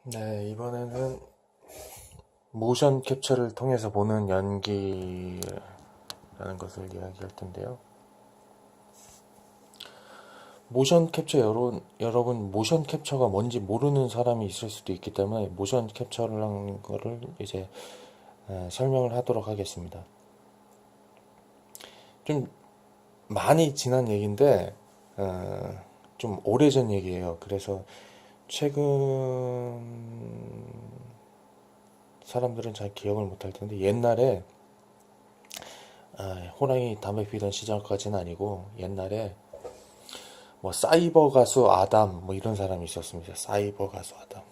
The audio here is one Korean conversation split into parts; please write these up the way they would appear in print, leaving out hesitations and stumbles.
네, 이번에는 모션 캡처를 통해서 보는 연기라는 것을 이야기할 텐데요. 모션 캡처 여러분 모션 캡처가 뭔지 모르는 사람이 있을 수도 있기 때문에 모션 캡처라는 거를 이제 설명을 하도록 하겠습니다. 좀 많이 지난 얘기인데 좀 오래전 얘기예요. 그래서 최근 사람들은 잘 기억을 못할 텐데 옛날에 호랑이 담배 피던 시절까지는 아니고 옛날에 뭐 사이버 가수 아담 뭐 이런 사람이 있었습니다. 사이버 가수 아담.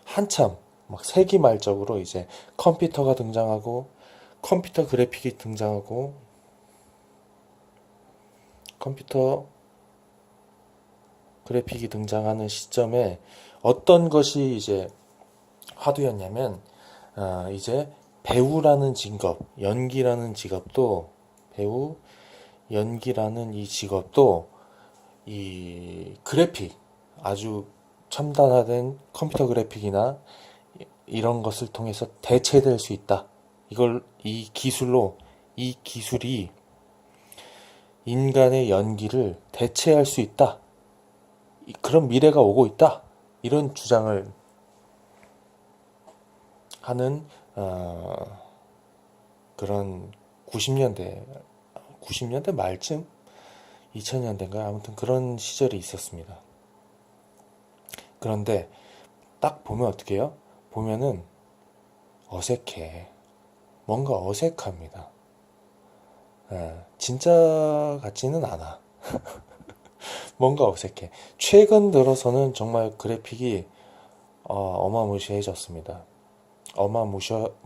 한참 막 세기말적으로 이제 컴퓨터가 등장하고 컴퓨터 그래픽이 등장하고 컴퓨터 그래픽이 등장하는 시점에 어떤 것이 이제 화두였냐면 이제 배우라는 직업, 연기라는 직업도 배우, 연기라는 이 직업도 이 그래픽 아주 첨단화된 컴퓨터 그래픽이나 이런 것을 통해서 대체될 수 있다. 이 기술이 인간의 연기를 대체할 수 있다. 그런 미래가 오고 있다. 이런 주장을 하는 그런 90년대 말쯤 2000년대인가 아무튼 그런 시절이 있었습니다. 그런데 딱 보면 어떻게 해요? 보면은 어색해. 뭔가 어색합니다. 진짜 같지는 않아. 뭔가 어색해. 최근 들어서는 정말 그래픽이 어마무시해졌습니다.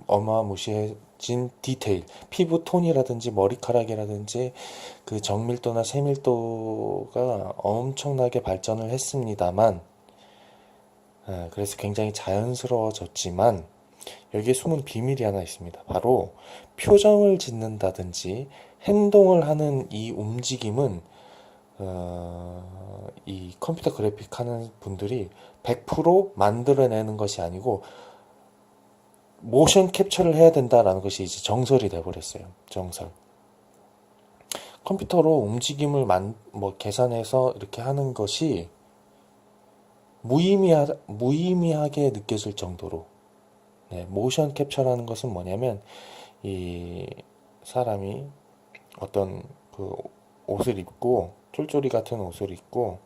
어마무시해진 디테일, 피부 톤이라든지 머리카락이라든지 그 정밀도나 세밀도가 엄청나게 발전을 했습니다만, 그래서 굉장히 자연스러워졌지만 여기에 숨은 비밀이 하나 있습니다. 바로 표정을 짓는다든지 행동을 하는 이 움직임은 이 컴퓨터 그래픽 하는 분들이 100% 만들어내는 것이 아니고 모션 캡처를 해야 된다라는 것이 이제 정설이 돼버렸어요. 정설. 컴퓨터로 움직임을 계산해서 이렇게 하는 것이 무의미하게 느껴질 정도로, 모션 캡처라는 것은 뭐냐면 이 사람이 어떤 그 옷을 입고 쫄쫄이 같은 옷을 입고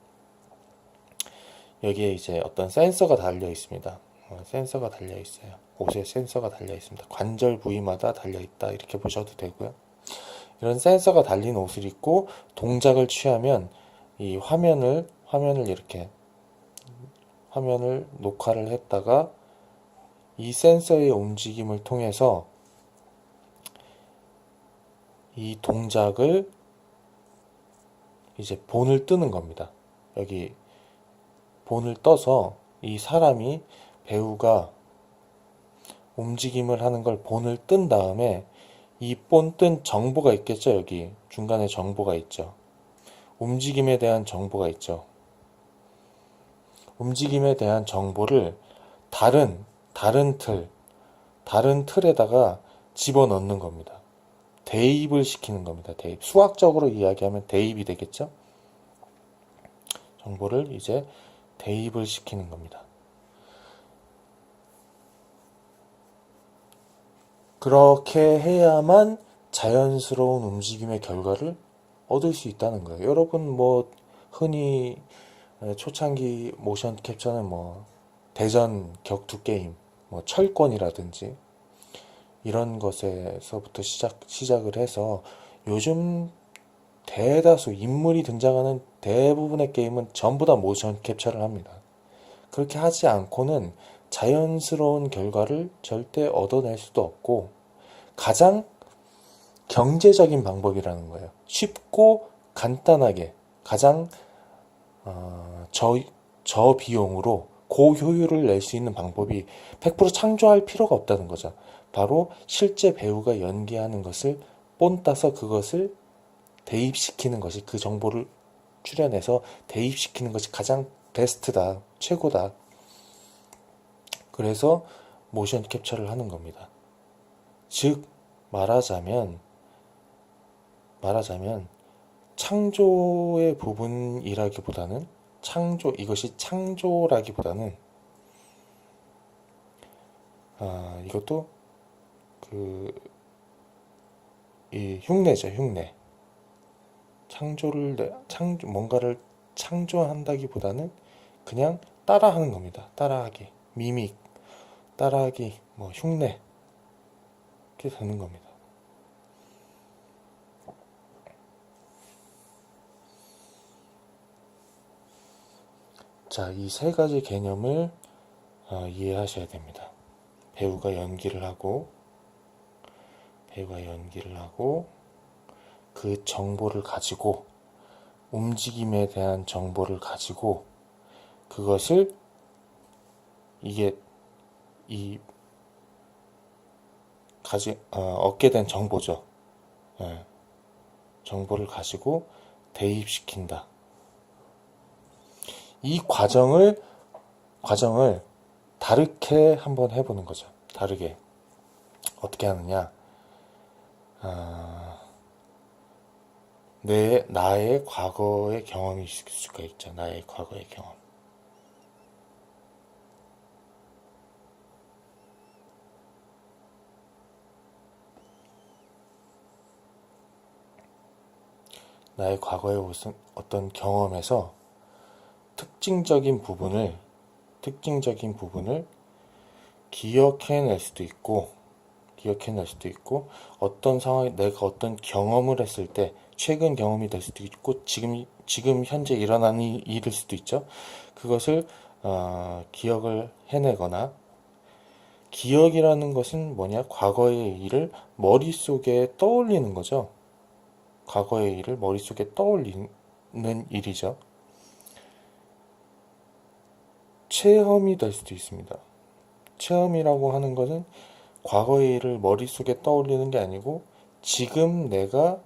여기에 이제 어떤 센서가 달려 있습니다. 센서가 달려 있어요. 옷에 센서가 달려 있습니다. 관절 부위마다 달려 있다 이렇게 보셔도 되고요. 이런 센서가 달린 옷을 입고 동작을 취하면 이 화면을 이렇게 화면을 녹화를 했다가 이 센서의 움직임을 통해서 이 동작을 이제 본을 뜨는 겁니다. 여기 본을 떠서 이 사람이 배우가 움직임을 하는 걸 본을 뜬 다음에 이 본 뜬 정보가 있겠죠. 여기 중간에 정보가 있죠. 움직임에 대한 정보가 있죠. 움직임에 대한 정보를 다른 틀에다가 집어넣는 겁니다. 대입을 시키는 겁니다. 대입. 수학적으로 이야기하면 대입이 되겠죠? 정보를 이제 대입을 시키는 겁니다. 그렇게 해야만 자연스러운 움직임의 결과를 얻을 수 있다는 거예요. 여러분 뭐 흔히 초창기 모션 캡처는 뭐 대전 격투 게임, 뭐 철권이라든지 이런 것에서부터 시작을 해서 요즘 대다수 인물이 등장하는 대부분의 게임은 전부 다 모션 캡처를 합니다. 그렇게 하지 않고는 자연스러운 결과를 절대 얻어낼 수도 없고 가장 경제적인 방법이라는 거예요. 쉽고 간단하게 가장 저비용으로 고효율을 낼 수 있는 방법이 100% 창조할 필요가 없다는 거죠. 바로 실제 배우가 연기하는 것을 본 따서 그것을 대입시키는 것이 그 정보를 출연해서 대입시키는 것이 가장 베스트다, 최고다. 그래서 모션 캡처를 하는 겁니다. 즉 말하자면 창조의 부분이라기보다는 이것이 창조라기보다는 이것도 이 흉내죠, 흉내. 뭔가를 창조한다기보다는 그냥 따라하는 겁니다. 따라하기, 미믹, 따라하기, 흉내, 이렇게 되는 겁니다. 자, 이 세 가지 개념을 이해하셔야 됩니다. 배우가 연기를 하고 그 정보를 가지고 움직임에 대한 정보를 가지고 그것을 얻게 된 정보죠. 정보를 가지고 대입시킨다. 이 과정을 다르게 한번 해보는 거죠. 다르게 어떻게 하느냐? 나의 과거의 경험이 있을 수가 있죠. 나의 과거의 경험. 나의 과거의 어떤 경험에서 특징적인 부분을 기억해낼 수도 있고 어떤 상황에 내가 어떤 경험을 했을 때 최근 경험이 될 수도 있고 지금 현재 일어나는 일일 수도 있죠. 그것을 기억을 해내거나 기억이라는 것은 뭐냐? 과거의 일을 머릿속에 떠올리는 거죠. 과거의 일을 머릿속에 떠올리는 일이죠. 체험이 될 수도 있습니다. 체험이라고 하는 것은 과거의 일을 머릿속에 떠올리는 게 아니고 지금 내가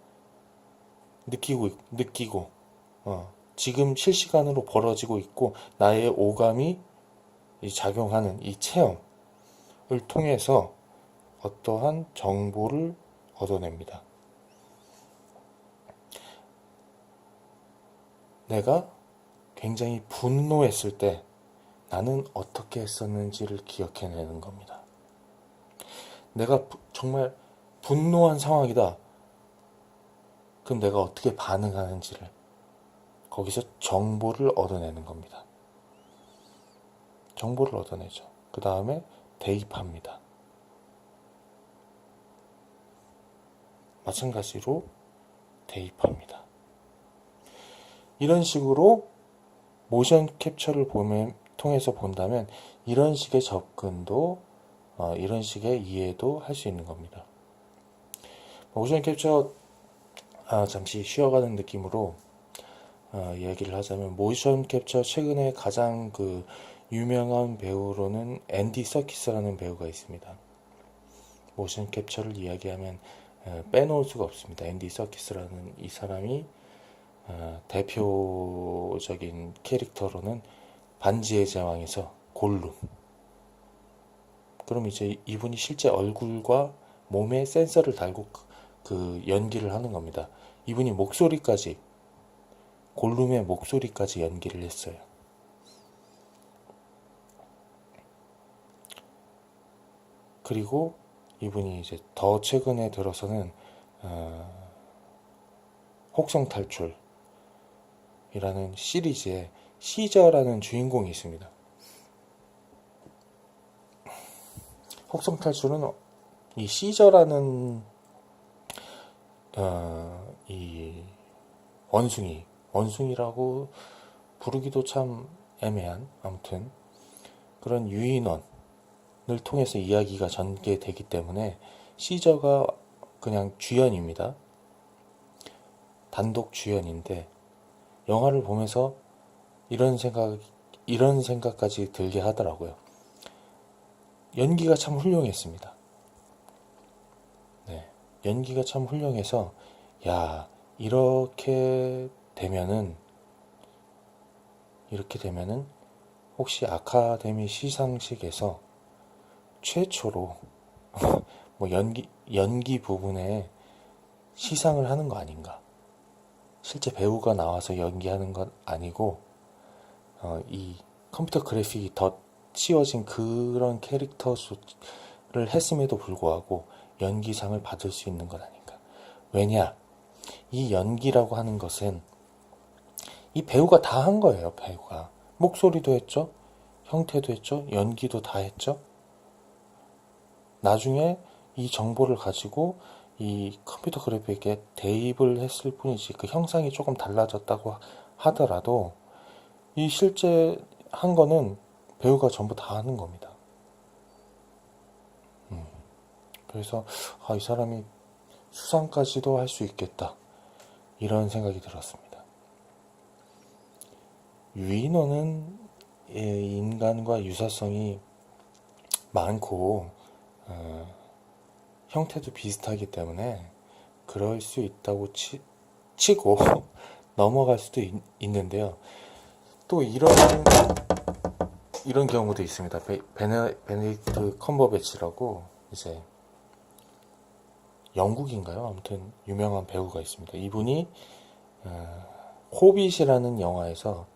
느끼고 지금 실시간으로 벌어지고 있고 나의 오감이 작용하는 이 체험을 통해서 어떠한 정보를 얻어냅니다. 내가 굉장히 분노했을 때 나는 어떻게 했었는지를 기억해내는 겁니다. 내가 정말 분노한 상황이다. 그럼 내가 어떻게 반응하는지를 거기서 정보를 얻어내는 겁니다. 정보를 얻어내죠. 그 다음에 대입합니다. 마찬가지로 대입합니다. 이런 식으로 모션 캡처를 통해서 본다면 이런 식의 접근도 이런 식의 이해도 할 수 있는 겁니다. 모션 캡처 잠시 쉬어가는 느낌으로 얘기를 하자면 모션 캡처 최근에 가장 유명한 배우로는 앤디 서키스라는 배우가 있습니다. 모션 캡처를 이야기하면 빼놓을 수가 없습니다. 앤디 서키스라는 이 사람이 대표적인 캐릭터로는 반지의 제왕에서 골룸. 그럼 이제 이분이 실제 얼굴과 몸에 센서를 달고 연기를 하는 겁니다. 이분이 골룸의 목소리까지 연기를 했어요. 그리고 이분이 이제 더 최근에 들어서는 혹성탈출이라는 시리즈에 시저라는 주인공이 있습니다. 혹성탈출은 이 시저라는 이 원숭이라고 부르기도 참 애매한 아무튼 그런 유인원을 통해서 이야기가 전개되기 때문에 시저가 그냥 주연입니다. 단독 주연인데 영화를 보면서 이런 생각까지 들게 하더라고요. 연기가 참 훌륭했습니다. 네, 연기가 참 훌륭해서 야, 이렇게 되면은 이렇게 되면은 혹시 아카데미 시상식에서 최초로 뭐 연기 부분에 시상을 하는 거 아닌가? 실제 배우가 나와서 연기하는 건 아니고 이 컴퓨터 그래픽이 더 씌워진 그런 캐릭터를 했음에도 불구하고 연기상을 받을 수 있는 건 아닌가? 왜냐? 이 연기라고 하는 것은 이 배우가 다 한 거예요. 배우가 목소리도 했죠, 형태도 했죠, 연기도 다 했죠. 나중에 이 정보를 가지고 이 컴퓨터 그래픽에 대입을 했을 뿐이지 그 형상이 조금 달라졌다고 하더라도 이 실제 한 거는 배우가 전부 다 하는 겁니다. 그래서 이 사람이 수상까지도 할 수 있겠다, 이런 생각이 들었습니다. 유인원은 인간과 유사성이 많고 형태도 비슷하기 때문에 그럴 수 있다고 치고 넘어갈 수도 있는데요. 또 이런 경우도 있습니다. 베네딕트 컴버배치라고 이제 영국인가요? 아무튼 유명한 배우가 있습니다. 이분이 호빗이라는 영화에서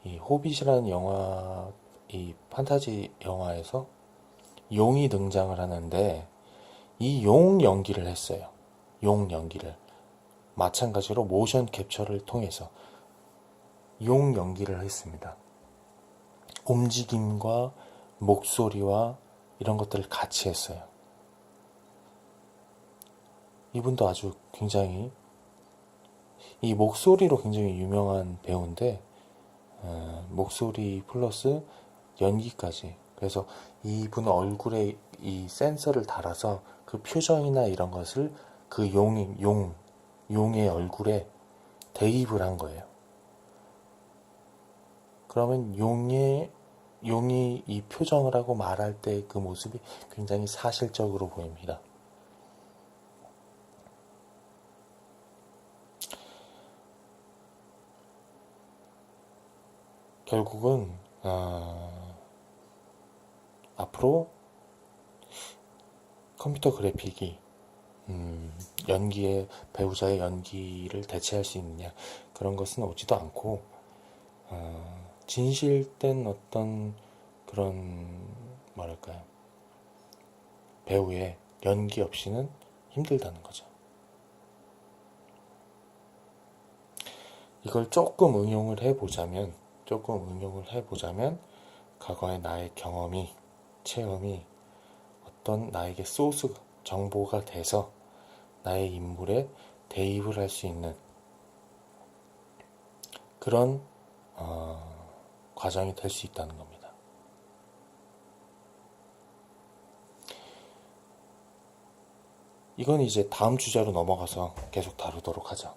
이 호빗이라는 영화, 이 판타지 영화에서 용이 등장을 하는데 이 용 연기를 했어요. 용 연기를 마찬가지로 모션 캡처를 통해서 용 연기를 했습니다. 움직임과 목소리와 이런 것들을 같이 했어요. 이분도 아주 굉장히 이 목소리로 굉장히 유명한 배우인데 목소리 플러스 연기까지. 그래서 이분 얼굴에 이 센서를 달아서 그 표정이나 이런 것을 그 용의 얼굴에 대입을 한 거예요. 그러면 용이 이 표정을 하고 말할 때 그 모습이 굉장히 사실적으로 보입니다. 결국은 앞으로 컴퓨터 그래픽이 배우자의 연기를 대체할 수 있느냐, 그런 것은 오지도 않고 진실된 어떤 그런 뭐랄까요, 배우의 연기 없이는 힘들다는 거죠. 이걸 조금 응용을 해보자면 과거의 나의 경험이, 체험이 어떤 나에게 소스 정보가 돼서 나의 인물에 대입을 할 수 있는 그런 과정이 될 수 있다는 겁니다. 이건 이제 다음 주제로 넘어가서 계속 다루도록 하죠.